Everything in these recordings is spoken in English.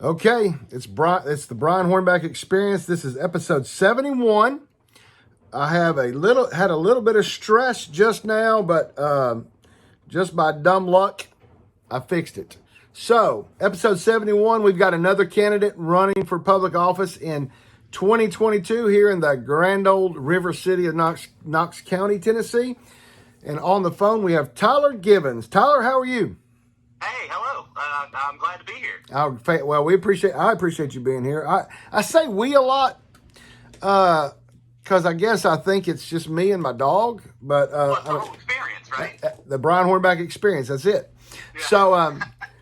Okay, it's the Brian Hornback Experience. This is episode 71. I had a little bit of stress just now, but just by dumb luck, I fixed it. So, episode 71, we've got another candidate running for public office in 2022 here in the grand old river city of Knox County, Tennessee. And on the phone, we have Tyler Givens. Tyler, how are you? Hey, hello. I'm glad to be here. Well, I appreciate you being here. I say we a lot because I think it's just me and my dog. But Well, it's the whole experience, right? The Brian Hornback Experience. That's it. Yeah. So,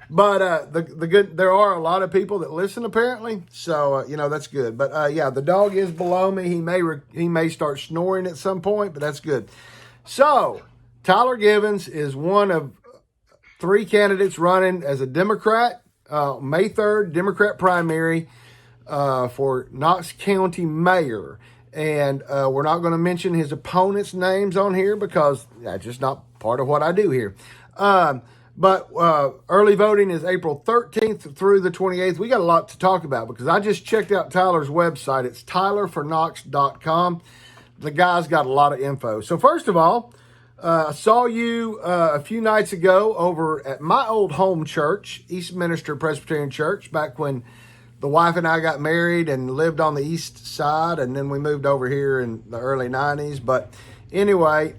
the good. There are a lot of people that listen apparently. So that's good. But yeah, the dog is below me. He may start snoring at some point, but that's good. So Tyler Givens is one of three candidates running as a Democrat. May 3rd, Democrat primary for Knox County Mayor. And we're not going to mention his opponent's names on here because that's just not part of what I do here. But early voting is April 13th through the 28th. We got a lot to talk about because I just checked out Tyler's website. It's tylerforknox.com. The guy's got a lot of info. So first of all, I saw you a few nights ago over at my old home church, Eastminster Presbyterian Church, back when the wife and I got married and lived on the east side, and then we moved over here in the early 90s. But anyway,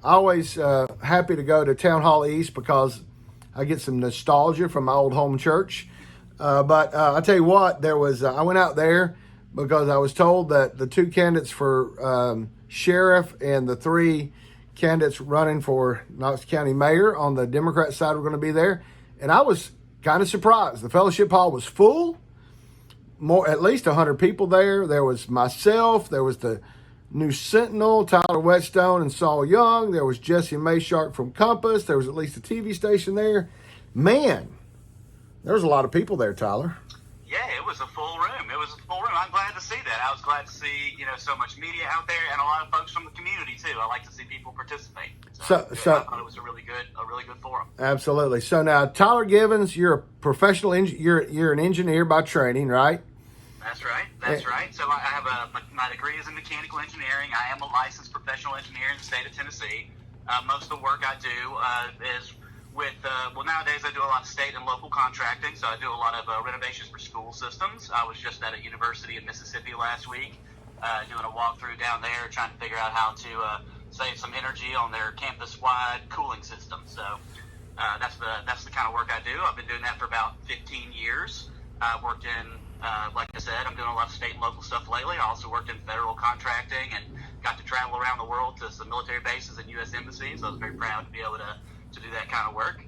always happy to go to Town Hall East because I get some nostalgia from my old home church. But I tell you what, I went out there because I was told that the two candidates for sheriff and the three candidates running for Knox County Mayor on the Democrat side were going to be there. And I was kind of surprised. The fellowship hall was full, at least 100 people there. There was myself. There was the New Sentinel, Tyler Whetstone, and Saul Young. There was Jesse Mayshark from Compass. There was at least a TV station there. Man, there was a lot of people there, Tyler. Yeah, it was a full room. I'm glad to see that. I was glad to see, so much media out there and a lot of folks from the community too. I like to see people participate. So I thought it was a really good forum. Absolutely. So now, Tyler Givens, you're a professional you're an engineer by training, right? That's right. So I have my degree is in mechanical engineering. I am a licensed professional engineer in the state of Tennessee. Most of the work I do is with, nowadays I do a lot of state and local contracting, so I do a lot of renovations for school systems. I was just at a university in Mississippi last week doing a walkthrough down there, trying to figure out how to save some energy on their campus-wide cooling system. So that's the kind of work I do. I've been doing that for about 15 years. I've worked in, like I said, I'm doing a lot of state and local stuff lately. I also worked in federal contracting and got to travel around the world to some military bases and U.S. embassies. So I was very proud to be able to do that kind of work.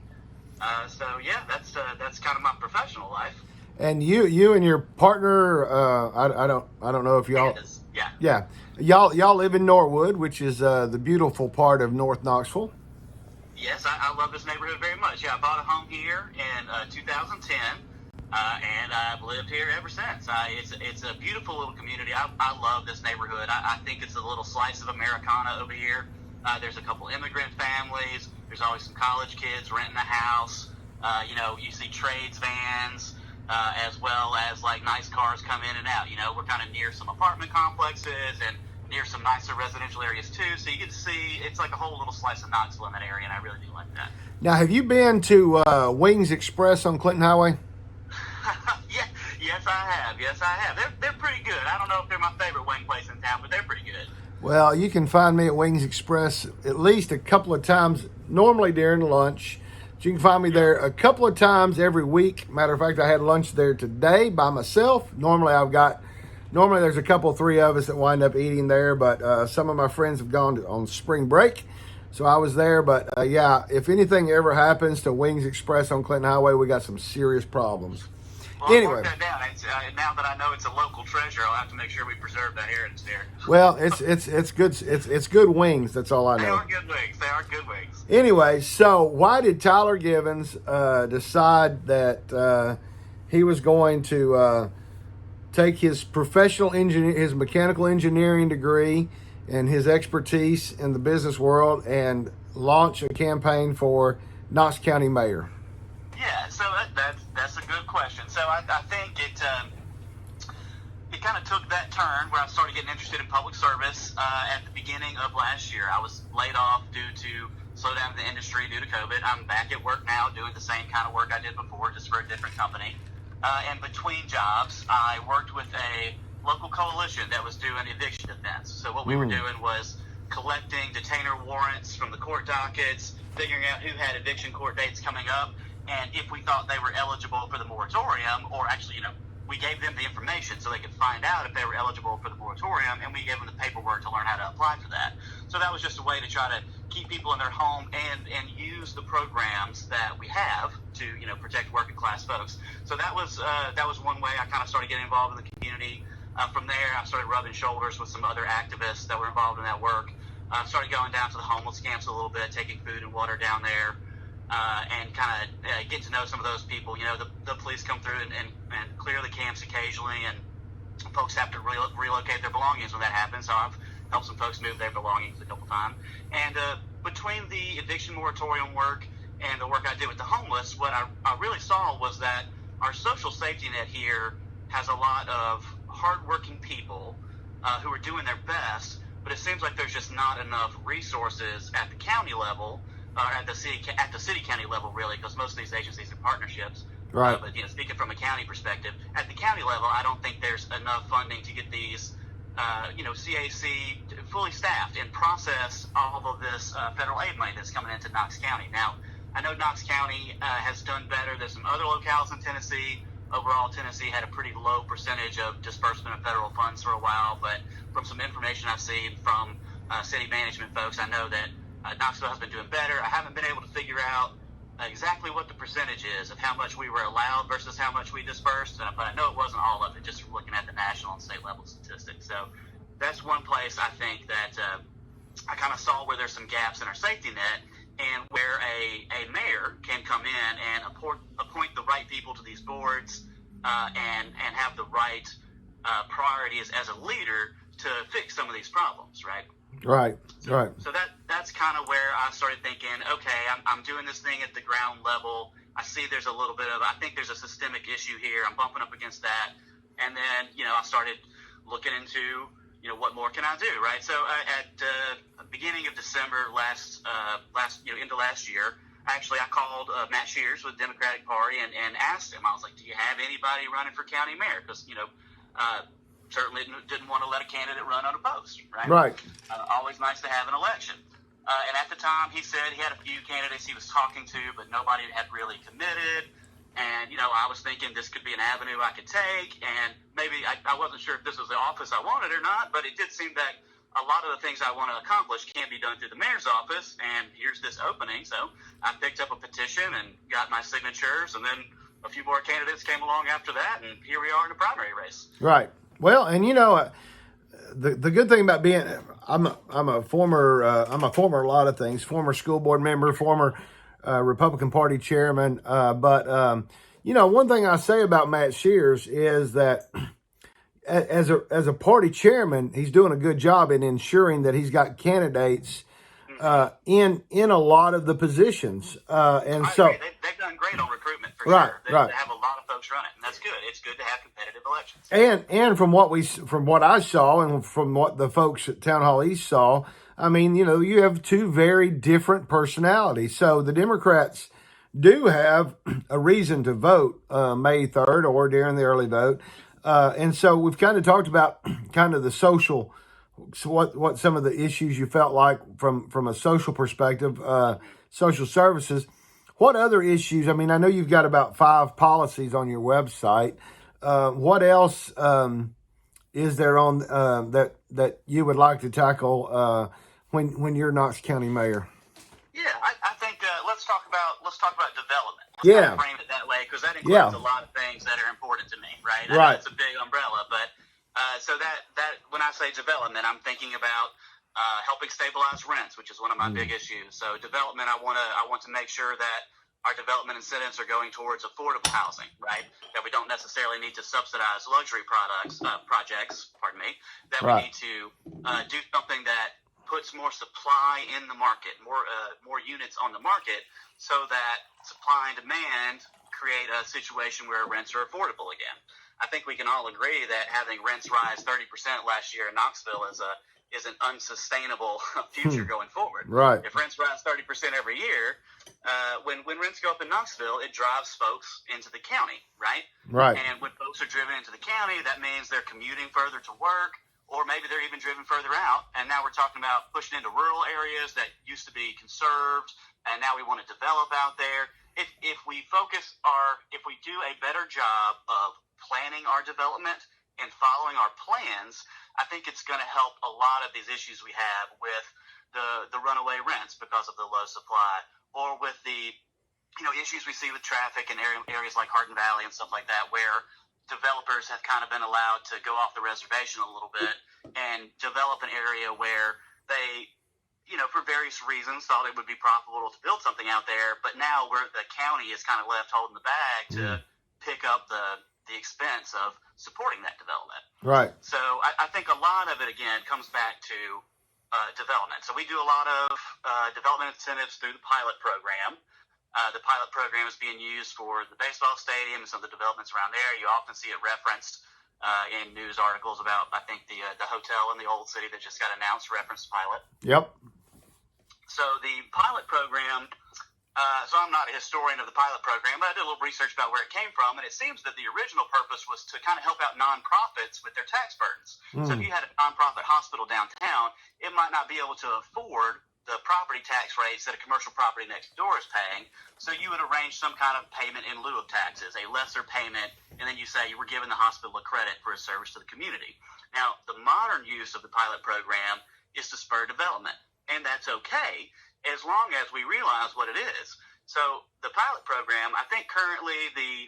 So yeah, that's kind of my professional life. And you and your partner, I don't know if y'all. Yeah. Y'all live in Norwood, which is the beautiful part of North Knoxville. Yes, I love this neighborhood very much. Yeah, I bought a home here in 2010, and I've lived here ever since. It's a beautiful little community. I love this neighborhood. I think it's a little slice of Americana over here. There's a couple immigrant families. There's always some college kids renting a house. You see trades vans, as well as like nice cars come in and out. We're kind of near some apartment complexes and near some nicer residential areas too. So you get to see, it's like a whole little slice of Knoxville in that area, and I really do like that. Now, have you been to Wings Express on Clinton Highway? Yes, I have. They're pretty good. I don't know if they're my favorite wing place in town, but they're pretty good. Well, you can find me at Wings Express at least a couple of times, normally during lunch. You can find me there a couple of times every week. Matter of fact, I had lunch there today by myself. Normally there's a couple, three of us that wind up eating there, but some of my friends have gone on spring break, so I was there. But yeah, if anything ever happens to Wings Express on Clinton Highway, we got some serious problems. Well, anyway, I'll mark that down. Now that I know it's a local treasure, I'll have to make sure we preserve that heritage there. Well, it's good. It's good wings. That's all I know. They are good wings. Anyway, so why did Tyler Givens decide that he was going to take his his mechanical engineering degree and his expertise in the business world and launch a campaign for Knox County Mayor? Yeah, so that's a good question. question. So I think it kind of took that turn where I started getting interested in public service at the beginning of last year. I was laid off due to slowdown in the industry due to COVID. I'm back at work now doing the same kind of work I did before, just for a different company. And between jobs, I worked with a local coalition that was doing eviction defense. So what we were doing was collecting detainer warrants from the court dockets, figuring out who had eviction court dates coming up, and if we thought they were eligible for the moratorium, or actually, we gave them the information so they could find out if they were eligible for the moratorium, and we gave them the paperwork to learn how to apply for that. So that was just a way to try to keep people in their home and use the programs that we have to, protect working class folks. So that was one way I kind of started getting involved in the community. From there, I started rubbing shoulders with some other activists that were involved in that work. Started going down to the homeless camps a little bit, taking food and water down there. And kind of get to know some of those people. The police come through and clear the camps occasionally, and folks have to relocate their belongings when that happens. So I've helped some folks move their belongings a couple times. And between the eviction moratorium work and the work I did with the homeless, what I really saw was that our social safety net here has a lot of hardworking people who are doing their best, but it seems like there's just not enough resources at the county level, at the city county level, really, because most of these agencies are partnerships. Right. But speaking from a county perspective, at the county level, I don't think there's enough funding to get these, CAC fully staffed and process all of this federal aid money that's coming into Knox County. Now, I know Knox County has done better. There's some other locales in Tennessee. Overall, Tennessee had a pretty low percentage of disbursement of federal funds for a while, but from some information I've seen from city management folks, I know that Knoxville has been doing better. I haven't been able to figure out exactly what the percentage is of how much we were allowed versus how much we dispersed, but I know it wasn't all of it, just from looking at the national and state level statistics. So that's one place I think that I kind of saw where there's some gaps in our safety net, and where a mayor can come in and appoint the right people to these boards and have the right priorities as a leader to fix some of these problems, right? Right. So that's kind of where I started thinking, okay, I'm doing this thing at the ground level. I see there's a little bit of, I think there's a systemic issue here. I'm bumping up against that. And then, I started looking into, what more can I do, right? So at the beginning of December into last year, I called Matt Shears with the Democratic Party and asked him, I was like, do you have anybody running for county mayor? Because, certainly didn't want to let a candidate run unopposed, right? Right. Always nice to have an election. And at the time, he said he had a few candidates he was talking to, but nobody had really committed. And, I was thinking this could be an avenue I could take. And maybe I wasn't sure if this was the office I wanted or not, but it did seem that a lot of the things I want to accomplish can't be done through the mayor's office. And here's this opening. So I picked up a petition and got my signatures. And then a few more candidates came along after that. And here we are in the primary race. Right. Well, and the good thing about being, I'm a former a lot of things, former school board member, former Republican Party chairman. But one thing I say about Matt Shears is that as a party chairman, he's doing a good job in ensuring that he's got candidates in a lot of the positions. And I so agree. They've done great on recruitment for right, sure. They have a lot of folks running, and that's good. It's good to have competitive elections. And from what I saw and from what the folks at Town Hall East saw, I mean, you have two very different personalities. So the Democrats do have a reason to vote May 3rd or during the early vote. And so we've kind of talked about kind of the social, what some of the issues you felt like from a social perspective, social services. What other issues? I mean, I know you've got about 5 policies on your website. What else is there on that you would like to tackle when you're Knox County Mayor? Yeah, I think let's talk about development. Let's Yeah, kind of frame it that way, because that includes a lot of things that are important to me, right? I know it's a big umbrella, but so that when I say development, I'm thinking about helping stabilize rents, which is one of my big issues. So development, I want to make sure that our development incentives are going towards affordable housing, right? That we don't necessarily need to subsidize luxury projects. That we need to do something that puts more supply in the market, more units on the market, so that supply and demand create a situation where rents are affordable again. I think we can all agree that having rents rise 30% last year in Knoxville is an unsustainable future going forward. Right. If rents rise 30% every year, when rents go up in Knoxville, it drives folks into the county, right? Right. And when folks are driven into the county, that means they're commuting further to work, or maybe they're even driven further out. And now we're talking about pushing into rural areas that used to be conserved, and now we want to develop out there. If we do a better job of planning our development and following our plans, I think it's going to help a lot of these issues we have with the runaway rents because of the low supply, or with the issues we see with traffic in areas like Hardin Valley and stuff like that, where developers have kind of been allowed to go off the reservation a little bit and develop an area where they, for various reasons, thought it would be profitable to build something out there, but now the county is kind of left holding the bag to pick up the expense of supporting that development. Right. So I think a lot of it, again, comes back to development. So we do a lot of development incentives through the pilot program. The pilot program is being used for the baseball stadium and some of the developments around there. You often see it referenced in news articles about, I think, the hotel in the Old City that just got announced referenced pilot. Yep. So the pilot program, so I'm not a historian of the pilot program, but I did a little research about where it came from, and it seems that the original purpose was to kind of help out nonprofits with their tax burdens. So if you had a nonprofit hospital downtown, it might not be able to afford the property tax rates that a commercial property next door is paying, so you would arrange some kind of payment in lieu of taxes, a lesser payment, and then you say you were giving the hospital a credit for a service to the community. Now, the modern use of the pilot program is to spur development, and that's okay as long as we realize what it is. So the pilot program, I think currently the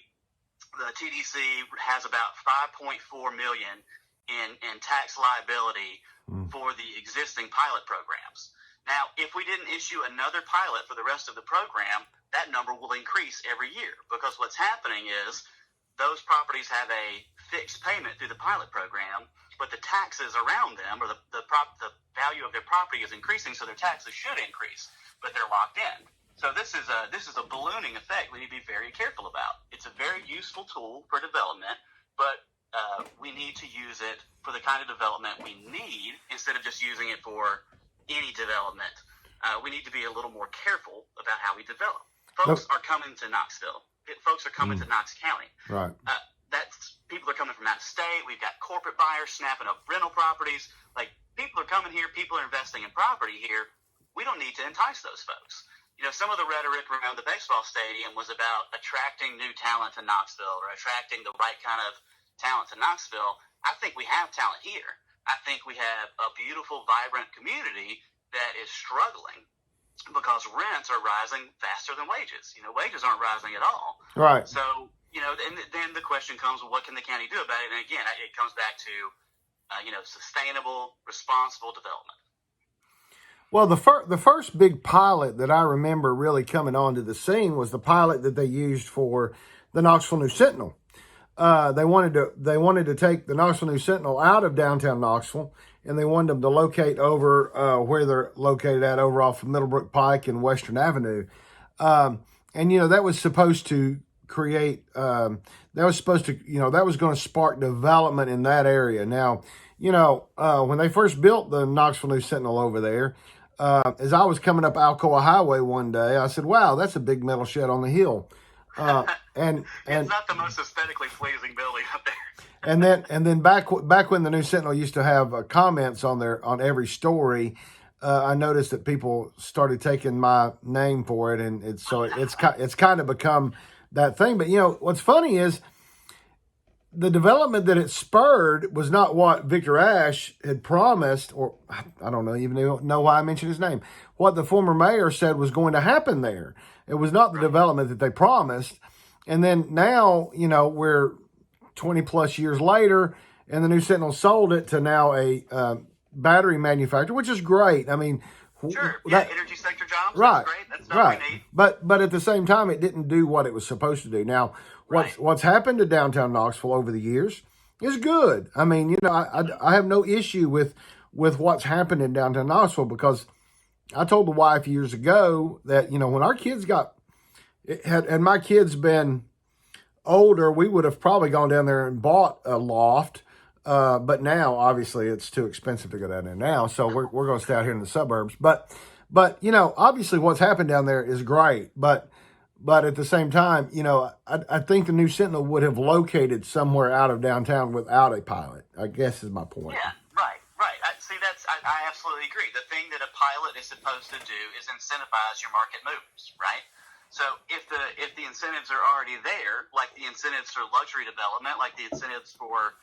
TDC has about $5.4 million in tax liability for the existing pilot programs. Now, if we didn't issue another pilot for the rest of the program, that number will increase every year, because what's happening is those properties have a fixed payment through the pilot program, but the taxes around them, or the value of their property is increasing, so their taxes should increase, but they're locked in. So this is a ballooning effect we need to be very careful about. It's a very useful tool for development, but we need to use it for the kind of development we need instead of just using it for any development. We need to be a little more careful about how we develop. Folks are coming to Knoxville. Folks are coming to Knox County. Right. People are coming from out of state. We've got corporate buyers snapping up rental properties. Like, people are coming here. People are investing in property here. We don't need to entice those folks. Some of the rhetoric around the baseball stadium was about attracting new talent to Knoxville, or attracting the right kind of talent to Knoxville. I think we have talent here. I think we have a beautiful, vibrant community that is struggling because rents are rising faster than wages. Wages aren't rising at all. Right. So, then the question comes, well, what can the county do about it? And again, it comes back to, sustainable, responsible development. Well, the first big pilot that I remember really coming onto the scene was the pilot that they used for the Knoxville News Sentinel. They wanted to take the Knoxville News Sentinel out of downtown Knoxville, and they wanted them to locate over where they're located at, over off of Middlebrook Pike and Western Avenue. And that was supposed to create, that was going to spark development in that area. Now, when they first built the Knoxville News Sentinel over there, as I was coming up Alcoa Highway one day, I said, "Wow, that's a big metal shed on the hill." And it's not the most aesthetically pleasing building up there. and then back when the News Sentinel used to have comments on every story, I noticed that people started taking my name for it, and it's kind of become that thing. But what's funny is the development that it spurred was not what Victor Ashe had promised, or I don't even know why I mentioned his name. What the former mayor said was going to happen there. It was not the development that they promised. And then now, we're 20 plus years later, and the News Sentinel sold it to now a battery manufacturer, which is great. I mean, sure, energy sector jobs. Right, that's great. That's what we need. But at the same time, it didn't do what it was supposed to do. Now, what's happened to downtown Knoxville over the years is good. I mean, I have no issue with what's happened in downtown Knoxville, because I told the wife years ago that, when our kids had my kids been older, we would have probably gone down there and bought a loft. But now, obviously, it's too expensive to go down there now. So we're going to stay out here in the suburbs. But obviously, what's happened down there is great. But at the same time, I think the new Sentinel would have located somewhere out of downtown without a pilot, I guess is my point. Yeah, right. I absolutely agree. The thing that a pilot is supposed to do is incentivize your market moves, right? So if the incentives are already there, like the incentives for luxury development, like the incentives for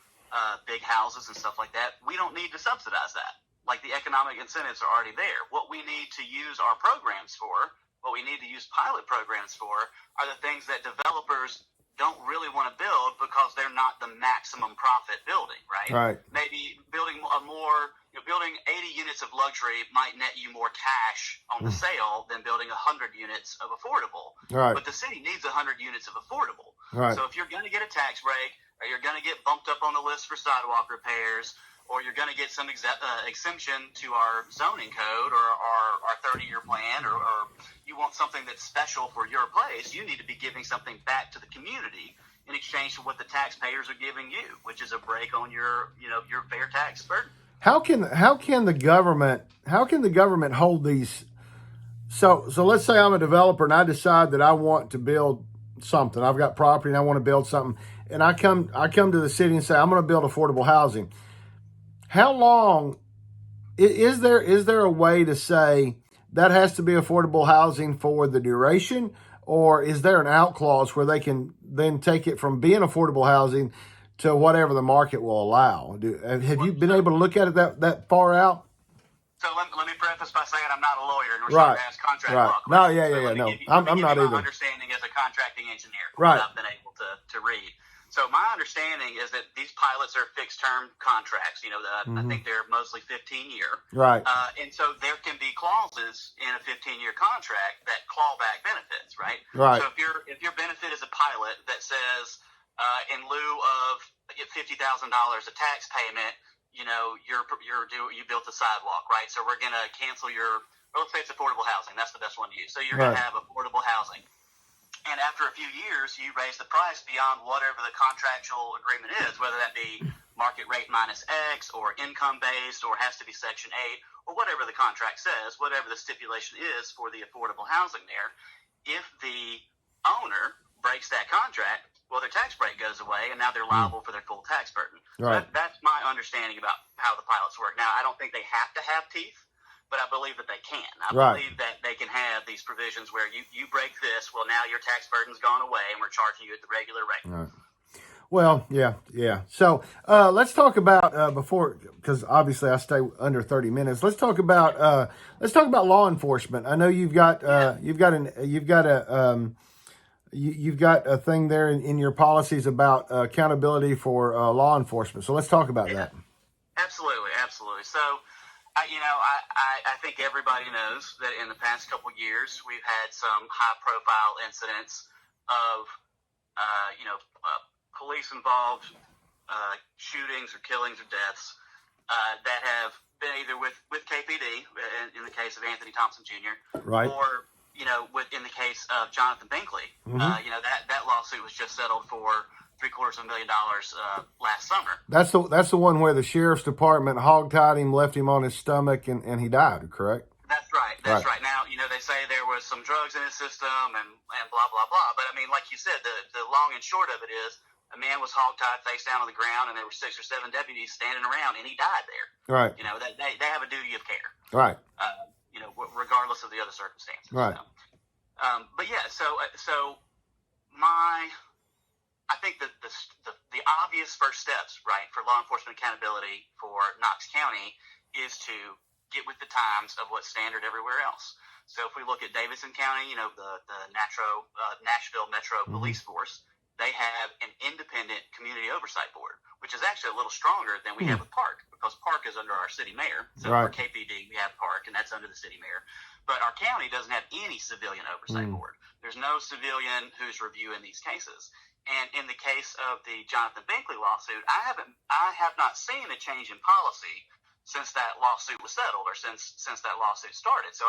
big houses and stuff like that, we don't need to subsidize that. Like the economic incentives are already there. What we need to use our programs for, what we need to use pilot programs for, are the things that developers don't really want to build because they're not the maximum profit building, right? Right. Maybe building building 80 units of luxury might net you more cash on the sale than building 100 units of affordable. Right. But the city needs 100 units of affordable. Right. So if you're going to get a tax break, or you're going to get bumped up on the list for sidewalk repairs, or you're going to get some exemption to our zoning code or our 30-year plan, or you want something that's special for your place, you need to be giving something back to the community in exchange for what the taxpayers are giving you, which is a break on your fair tax burden. How can the government hold these? So let's say I'm a developer and I decide that I want to build something. I've got property and I want to build something, and I come to the city and say I'm going to build affordable housing. How long is there a way to say that has to be affordable housing for the duration, or is there an out clause where they can then take it from being affordable housing to whatever the market will allow? Have you been able to look at it that far out? So let me preface by saying I'm not a lawyer, and we're Right. starting to ask contract Right. law No, questions. yeah. No, I'm not my either. understanding as a contracting engineer, Right. I've been able to read. So my understanding is that these pilots are fixed-term contracts. I think they're mostly 15-year. Right. And so there can be clauses in a 15-year contract that claw back benefits, right? Right. So if your benefit is a pilot that says, in lieu of $50,000 a tax payment, you built a sidewalk, right? So we're gonna cancel let's say it's affordable housing. That's the best one to use. So you're gonna have affordable housing. And after a few years, you raise the price beyond whatever the contractual agreement is, whether that be market rate minus X or income based or has to be Section 8 or whatever the contract says, whatever the stipulation is for the affordable housing there. If the owner breaks that contract, well, their tax break goes away, and now they're liable for their full tax burden. Right. So that's my understanding about how the pilots work. Now, I don't think they have to have teeth, but I believe that they can. I believe that they can have these provisions where you break this, well, now your tax burden's gone away, and we're charging you at the regular rate. Right. Well, yeah. So let's talk about because obviously I stay under 30 minutes. Let's talk about law enforcement. I know you've got a thing there in your policies about accountability for law enforcement. So let's talk about that. Absolutely. So, I think everybody knows that in the past couple of years, we've had some high-profile incidents of, police-involved shootings or killings or deaths that have been either with KPD, in the case of Anthony Thompson Jr., right, or in the case of Jonathan Binkley. That lawsuit was just settled for $750,000 last summer. That's the one where the sheriff's department hogtied him, left him on his stomach, and he died, correct? That's right. Now, they say there was some drugs in his system and blah, blah, blah. But, I mean, like you said, the long and short of it is a man was hogtied face down on the ground, and there were 6 or 7 deputies standing around, and he died there. Right. They have a duty of care. Right. Regardless of the other circumstances. Right. But yeah, I think that the obvious first steps, right, for law enforcement accountability for Knox County is to get with the times of what's standard everywhere else. So if we look at Davidson County, the Nashville Metro Police Force, they have an independent community oversight board, which is actually a little stronger than we have with Park, because Park is under our city mayor. So for KPD, we have Park, and that's under the city mayor. But our county doesn't have any civilian oversight board. There's no civilian who's reviewing these cases. And in the case of the Jonathan Binkley lawsuit, I have not seen a change in policy since that lawsuit was settled, or since that lawsuit started. So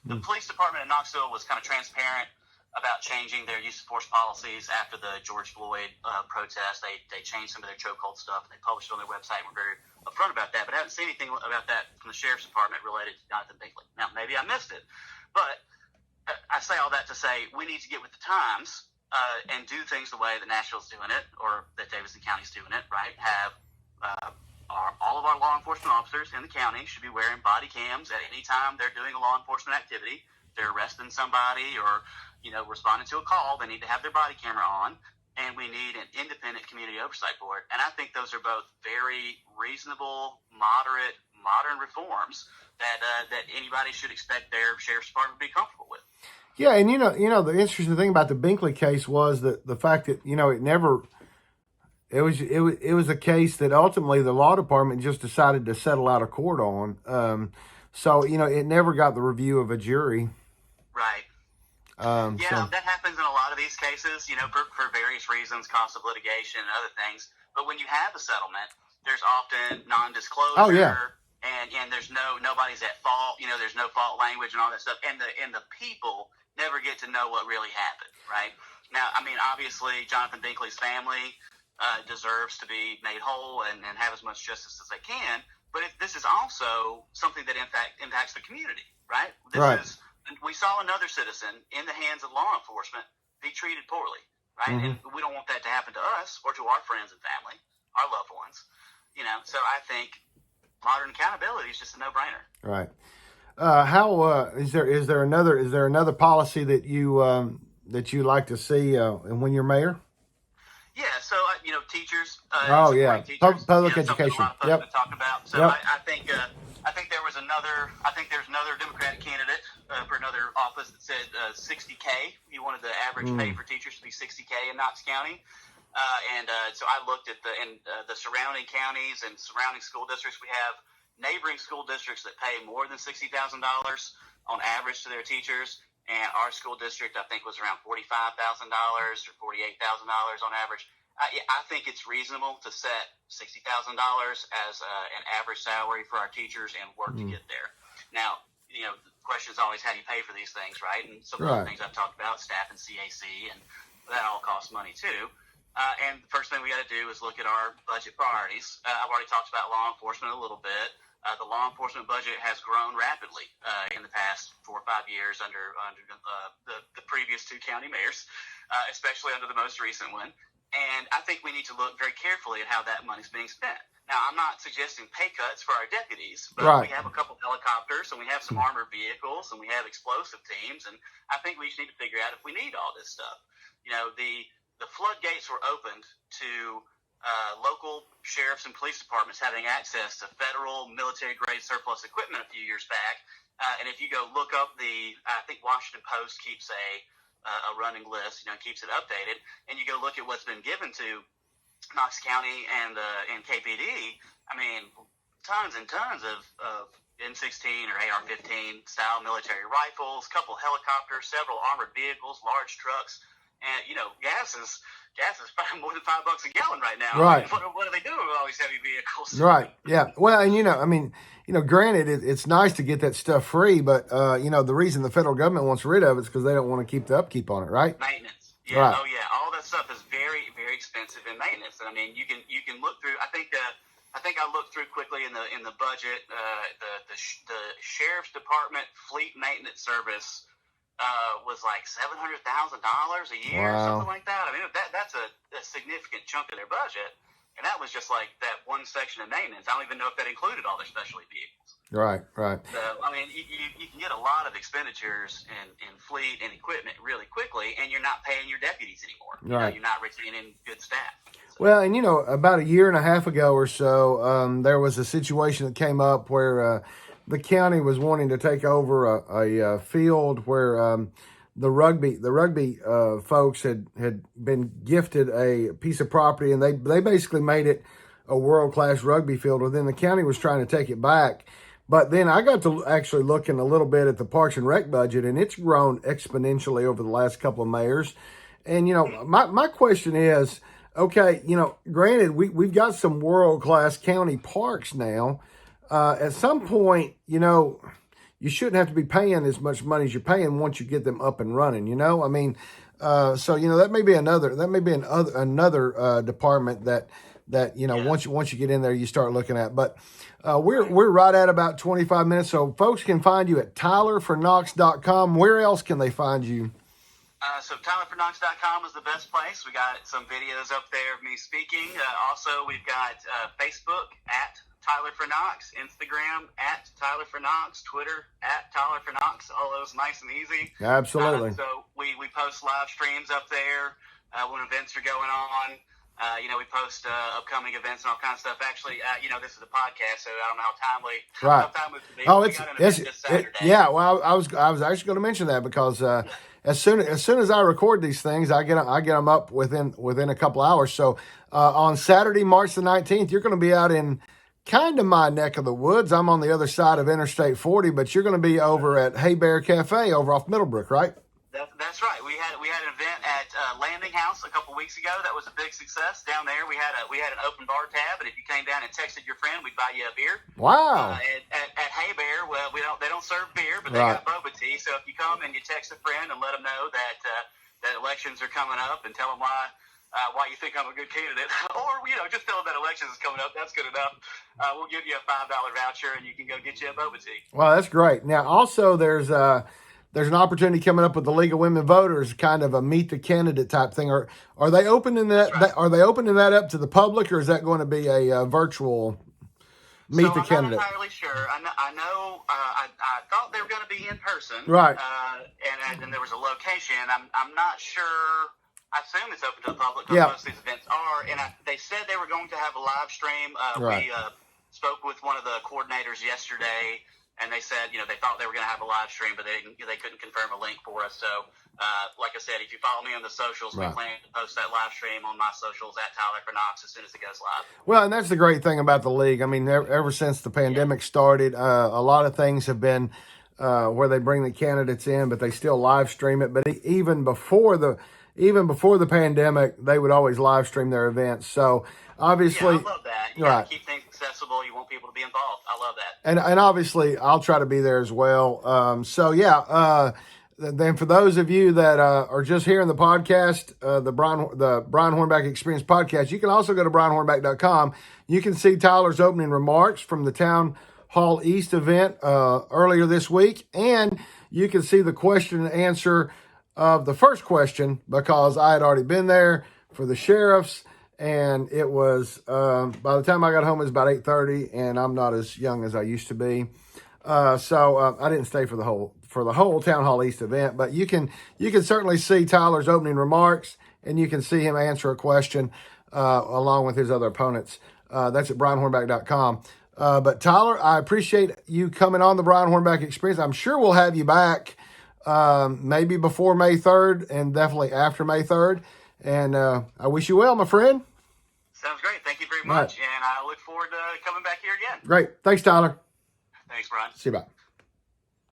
the police department in Knoxville was kind of transparent about changing their use of force policies after the George Floyd protest. They changed some of their chokehold stuff, and they published it on their website. We're very upfront about that, but I haven't seen anything about that from the sheriff's department related to Jonathan Binkley. Now, maybe I missed it, but I say all that to say we need to get with the times and do things the way that Nashville's doing it, or that Davidson County's doing it, right? Have all of our law enforcement officers in the county should be wearing body cams at any time they're doing a law enforcement activity. They're arresting somebody or, responding to a call, they need to have their body camera on, and we need an independent community oversight board. And I think those are both very reasonable, moderate, modern reforms that anybody should expect their sheriff's department to be comfortable with. Yeah, and the interesting thing about the Binkley case was that the fact that it was a case that ultimately the law department just decided to settle out of court on. So it never got the review of a jury. Right. That happens in a lot of these cases, for various reasons, cost of litigation and other things. But when you have a settlement, there's often non-disclosure. Oh, yeah. And there's nobody's at fault. There's no fault language and all that stuff. And the people never get to know what really happened, right? Now, I mean, obviously, Jonathan Binkley's family deserves to be made whole and have as much justice as they can. But this is also something that impacts the community, right? We saw another citizen in the hands of law enforcement be treated poorly, right? Mm-hmm. And we don't want that to happen to us or to our friends and family, our loved ones. So I think modern accountability is just a no-brainer. Right. Is there another policy that you like to see when you're mayor? Yeah, so teachers. Public education. Yep. Talk about. So yep. I think there's another Democratic candidate for another office that said $60K. He wanted the average pay for teachers to be $60K in Knox County. So I looked at the surrounding counties and surrounding school districts. We have neighboring school districts that pay more than $60,000 on average to their teachers, and our school district, I think, was around $45,000 or $48,000 on average. I think it's reasonable to set $60,000 as an average salary for our teachers and work to get there. Now, the question is always how do you pay for these things, right? And some of the things I've talked about, staff and CAC, and that all costs money too. And the first thing we got to do is look at our budget priorities. I've already talked about law enforcement a little bit. The law enforcement budget has grown rapidly in the past 4 or 5 years under the previous 2 county mayors, especially under the most recent one. And I think we need to look very carefully at how that money's being spent. Now, I'm not suggesting pay cuts for our deputies, but we have a couple helicopters, and we have some armored vehicles, and we have explosive teams, and I think we just need to figure out if we need all this stuff. The floodgates were opened to local sheriffs and police departments having access to federal military-grade surplus equipment a few years back. And if you go look up I think Washington Post keeps a running list, keeps it updated, and you go look at what's been given to Knox County and KPD. I mean, tons and tons of M16 or AR-15 style military rifles, couple helicopters, several armored vehicles, large trucks. And gas is probably more than $5 a gallon right now. Right. What are they doing with all these heavy vehicles? Right. Yeah. Well, and granted, it's nice to get that stuff free, but the reason the federal government wants rid of it is because they don't want to keep the upkeep on it, right? Maintenance. Yeah. Right. Oh yeah. All that stuff is very, very expensive in maintenance. And I mean, you can look through. I think I looked through quickly in the budget. The sheriff's department fleet maintenance service was like $700,000 a year or something like that. I mean, that's a significant chunk of their budget, and that was just like that one section of maintenance. I don't even know if that included all their specialty vehicles. Right. So, I mean, you can get a lot of expenditures in fleet and equipment really quickly, and you're not paying your deputies anymore. You're not retaining good staff. Well, and about a year and a half ago or so, there was a situation that came up where the county was wanting to take over a field where the rugby folks had been gifted a piece of property, and they basically made it a world-class rugby field. Well, then the county was trying to take it back. But then I got to actually looking a little bit at the Parks and Rec budget, and it's grown exponentially over the last couple of mayors. And, my question is, okay, granted, we've got some world-class county parks now. At some point, you you shouldn't have to be paying as much money as you're paying once you get them up and running. You know, I mean, so that may be another department that once you get in there, you start looking at. But we're right at about 25 minutes, so folks can find you at tylerforknox.com. Where else can they find you? So tylerforknox.com is the best place. We got some videos up there of me speaking. Also, we've got Facebook at Tyler for Knox, Instagram at Tyler for Knox, Twitter at Tyler for Knox. All those nice and easy. Absolutely. So we post live streams up there when events are going on. We post upcoming events and all kinds of stuff. Actually, this is a podcast, so I don't know how timely. Right. How time it would be. Oh, We got an event this Saturday. yeah. Well, I was actually going to mention that because as soon as I record these things, I get them up within a couple hours. So on Saturday, March the 19th, you're going to be out in kind of my neck of the woods. I'm on the other side of Interstate 40, but you're going to be over at Hay Bear Cafe over off Middlebrook, right? That's right. We had an event at Landing House a couple weeks ago. That was a big success down there. We had an open bar tab, and if you came down and texted your friend, we'd buy you a beer. Wow. At Hay Bear, well, they don't serve beer, but they got boba tea. So if you come and you text a friend and let them know that elections are coming up, and tell them why you think I'm a good candidate, or just tell them that elections is coming up. That's good enough. We'll give you a $5 voucher, and you can go get you a boba tea. Well, that's great. Now, also there's an opportunity coming up with the League of Women Voters, kind of a meet the candidate type thing. Are they opening that? Right. Are they opening that up to the public, or is that going to be a virtual meet the candidate? I'm not entirely sure. I know. I thought they were going to be in person, right? And there was a location. I'm not sure. I assume it's open to the public because most of these events are. And they said they were going to have a live stream. Right. We spoke with one of the coordinators yesterday, and they said, they thought they were going to have a live stream, but they couldn't confirm a link for us. So, like I said, if you follow me on the socials, we plan to post that live stream on my socials at Tyler for Knox as soon as it goes live. Well, and that's the great thing about the league. I mean, ever since the pandemic started, a lot of things have been where they bring the candidates in, but they still live stream it. But even before the pandemic, they would always live stream their events. So obviously, I love that. You gotta keep things accessible. You want people to be involved. I love that. And obviously, I'll try to be there as well. Then for those of you that are just hearing the podcast, the Brian Hornback Experience podcast, you can also go to brianhornback.com. You can see Tyler's opening remarks from the Town Hall East event earlier this week, and you can see the question and answer of the first question, because I had already been there for the sheriffs, and it was by the time I got home it was about 8:30, and I'm not as young as I used to be, so I didn't stay for the whole Town Hall East event. But you can certainly see Tyler's opening remarks, and you can see him answer a question along with his other opponents. That's at brianhornback.com. But Tyler, I appreciate you coming on the Brian Hornback Experience. I'm sure we'll have you back maybe before May 3rd and definitely after May 3rd. And I wish you well, my friend. Sounds great. Thank you very much. Right. And I look forward to coming back here again. Great. Thanks, Tyler. Thanks, Brian. See you, bye.